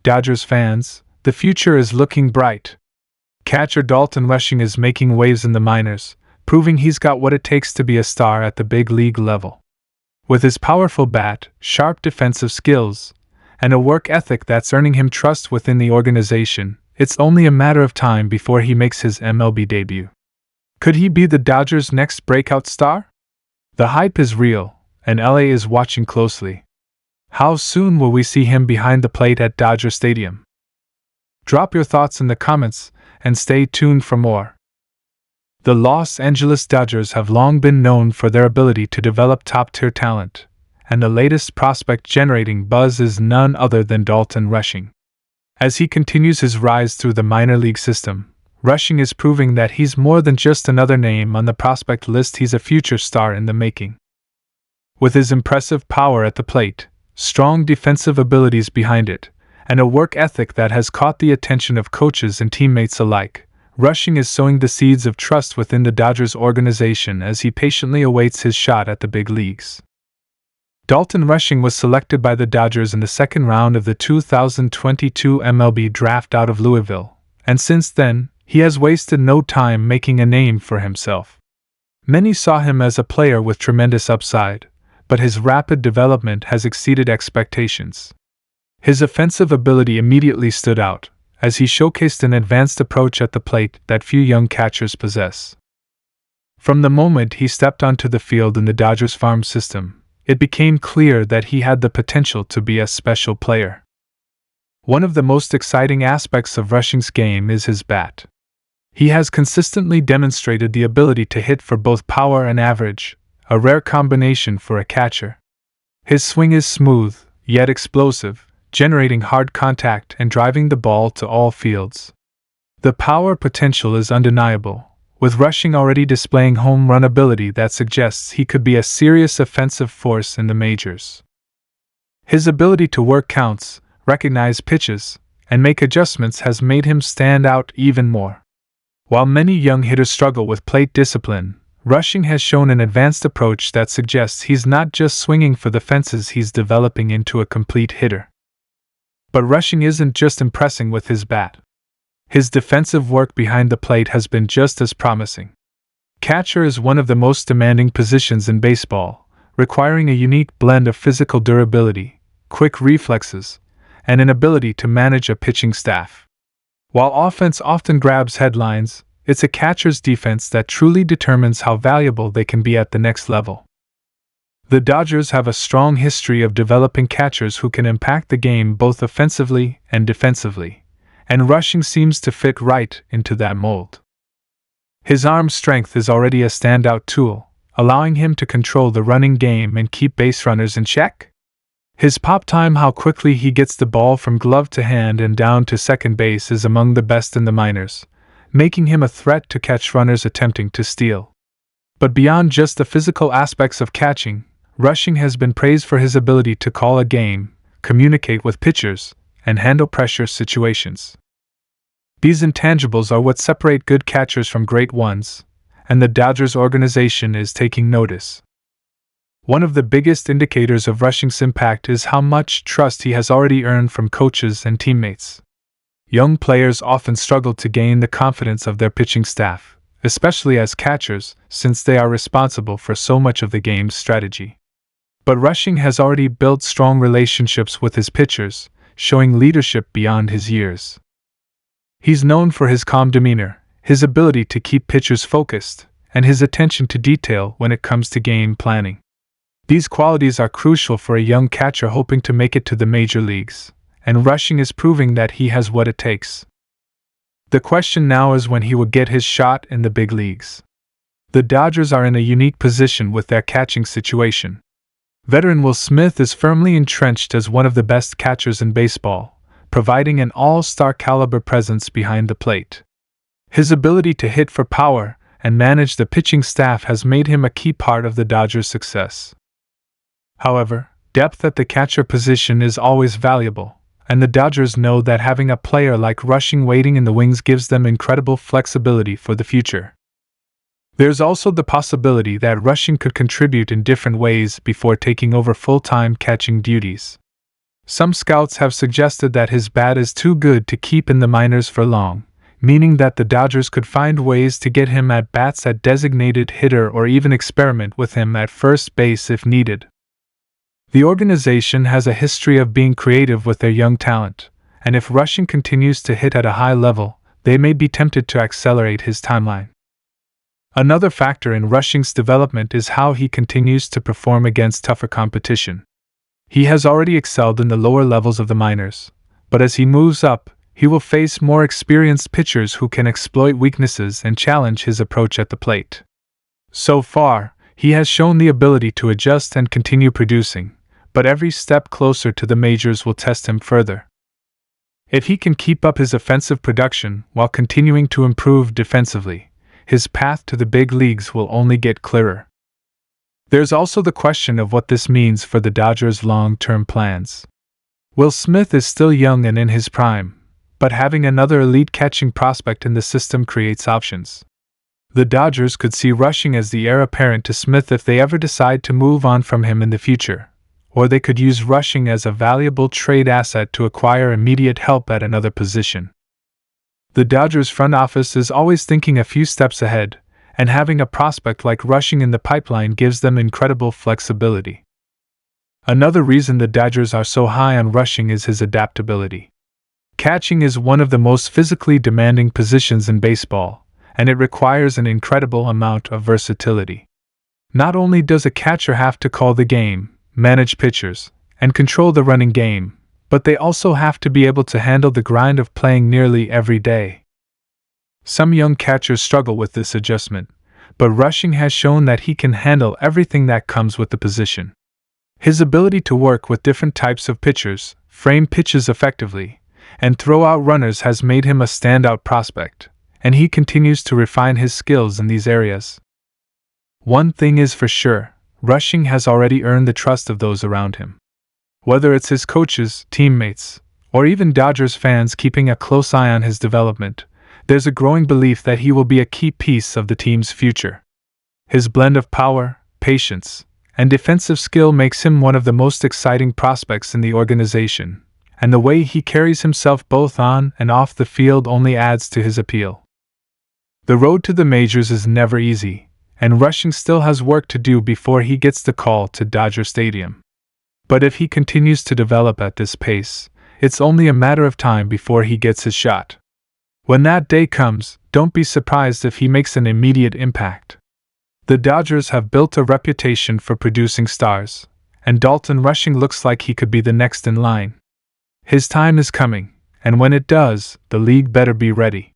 Dodgers fans, the future is looking bright. Catcher Dalton Rushing is making waves in the minors, proving he's got what it takes to be a star at the big league level. With his powerful bat, sharp defensive skills, and a work ethic that's earning him trust within the organization, it's only a matter of time before he makes his MLB debut. Could he be the Dodgers' next breakout star? The hype is real, and LA is watching closely. How soon will we see him behind the plate at Dodger Stadium? Drop your thoughts in the comments, and stay tuned for more. The Los Angeles Dodgers have long been known for their ability to develop top-tier talent, and the latest prospect generating buzz is none other than Dalton Rushing. As he continues his rise through the minor league system, Rushing is proving that he's more than just another name on the prospect list. He's a future star in the making. With his impressive power at the plate, strong defensive abilities behind it, and a work ethic that has caught the attention of coaches and teammates alike, Rushing is sowing the seeds of trust within the Dodgers organization as he patiently awaits his shot at the big leagues. Dalton Rushing was selected by the Dodgers in the second round of the 2022 MLB draft out of Louisville, and since then, he has wasted no time making a name for himself. Many saw him as a player with tremendous upside, but his rapid development has exceeded expectations. His offensive ability immediately stood out, as he showcased an advanced approach at the plate that few young catchers possess. From the moment he stepped onto the field in the Dodgers farm system, it became clear that he had the potential to be a special player. One of the most exciting aspects of Rushing's game is his bat. He has consistently demonstrated the ability to hit for both power and average, a rare combination for a catcher. His swing is smooth, yet explosive, generating hard contact and driving the ball to all fields. The power potential is undeniable, with Rushing already displaying home run ability that suggests he could be a serious offensive force in the majors. His ability to work counts, recognize pitches, and make adjustments has made him stand out even more. While many young hitters struggle with plate discipline, Rushing has shown an advanced approach that suggests he's not just swinging for the fences, he's developing into a complete hitter. But Rushing isn't just impressing with his bat. His defensive work behind the plate has been just as promising. Catcher is one of the most demanding positions in baseball, requiring a unique blend of physical durability, quick reflexes, and an ability to manage a pitching staff. While offense often grabs headlines, it's a catcher's defense that truly determines how valuable they can be at the next level. The Dodgers have a strong history of developing catchers who can impact the game both offensively and defensively, and Rushing seems to fit right into that mold. His arm strength is already a standout tool, allowing him to control the running game and keep base runners in check. His pop time, how quickly he gets the ball from glove to hand and down to second base, is among the best in the minors, making him a threat to catch runners attempting to steal. But beyond just the physical aspects of catching, Rushing has been praised for his ability to call a game, communicate with pitchers, and handle pressure situations. These intangibles are what separate good catchers from great ones, and the Dodgers organization is taking notice. One of the biggest indicators of Rushing's impact is how much trust he has already earned from coaches and teammates. Young players often struggle to gain the confidence of their pitching staff, especially as catchers, since they are responsible for so much of the game's strategy. But Rushing has already built strong relationships with his pitchers, showing leadership beyond his years. He's known for his calm demeanor, his ability to keep pitchers focused, and his attention to detail when it comes to game planning. These qualities are crucial for a young catcher hoping to make it to the major leagues, and Rushing is proving that he has what it takes. The question now is when he will get his shot in the big leagues. The Dodgers are in a unique position with their catching situation. Veteran Will Smith is firmly entrenched as one of the best catchers in baseball, providing an all-star caliber presence behind the plate. His ability to hit for power and manage the pitching staff has made him a key part of the Dodgers' success. However, depth at the catcher position is always valuable, and the Dodgers know that having a player like Rushing waiting in the wings gives them incredible flexibility for the future. There's also the possibility that Rushing could contribute in different ways before taking over full-time catching duties. Some scouts have suggested that his bat is too good to keep in the minors for long, meaning that the Dodgers could find ways to get him at bats at designated hitter or even experiment with him at first base if needed. The organization has a history of being creative with their young talent, and if Rushing continues to hit at a high level, they may be tempted to accelerate his timeline. Another factor in Rushing's development is how he continues to perform against tougher competition. He has already excelled in the lower levels of the minors, but as he moves up, he will face more experienced pitchers who can exploit weaknesses and challenge his approach at the plate. So far, he has shown the ability to adjust and continue producing, but every step closer to the majors will test him further. If he can keep up his offensive production while continuing to improve defensively, his path to the big leagues will only get clearer. There's also the question of what this means for the Dodgers' long-term plans. Will Smith is still young and in his prime, but having another elite catching prospect in the system creates options. The Dodgers could see Rushing as the heir apparent to Smith if they ever decide to move on from him in the future, or they could use Rushing as a valuable trade asset to acquire immediate help at another position. The Dodgers front office is always thinking a few steps ahead, and having a prospect like Rushing in the pipeline gives them incredible flexibility. Another reason the Dodgers are so high on Rushing is his adaptability. Catching is one of the most physically demanding positions in baseball, and it requires an incredible amount of versatility. Not only does a catcher have to call the game, manage pitchers, and control the running game, but they also have to be able to handle the grind of playing nearly every day. Some young catchers struggle with this adjustment, but Rushing has shown that he can handle everything that comes with the position. His ability to work with different types of pitchers, frame pitches effectively, and throw out runners has made him a standout prospect, and he continues to refine his skills in these areas. One thing is for sure, Rushing has already earned the trust of those around him. Whether it's his coaches, teammates, or even Dodgers fans keeping a close eye on his development, there's a growing belief that he will be a key piece of the team's future. His blend of power, patience, and defensive skill makes him one of the most exciting prospects in the organization, and the way he carries himself both on and off the field only adds to his appeal. The road to the majors is never easy, and Rushing still has work to do before he gets the call to Dodger Stadium. But if he continues to develop at this pace, it's only a matter of time before he gets his shot. When that day comes, don't be surprised if he makes an immediate impact. The Dodgers have built a reputation for producing stars, and Dalton Rushing looks like he could be the next in line. His time is coming, and when it does, the league better be ready.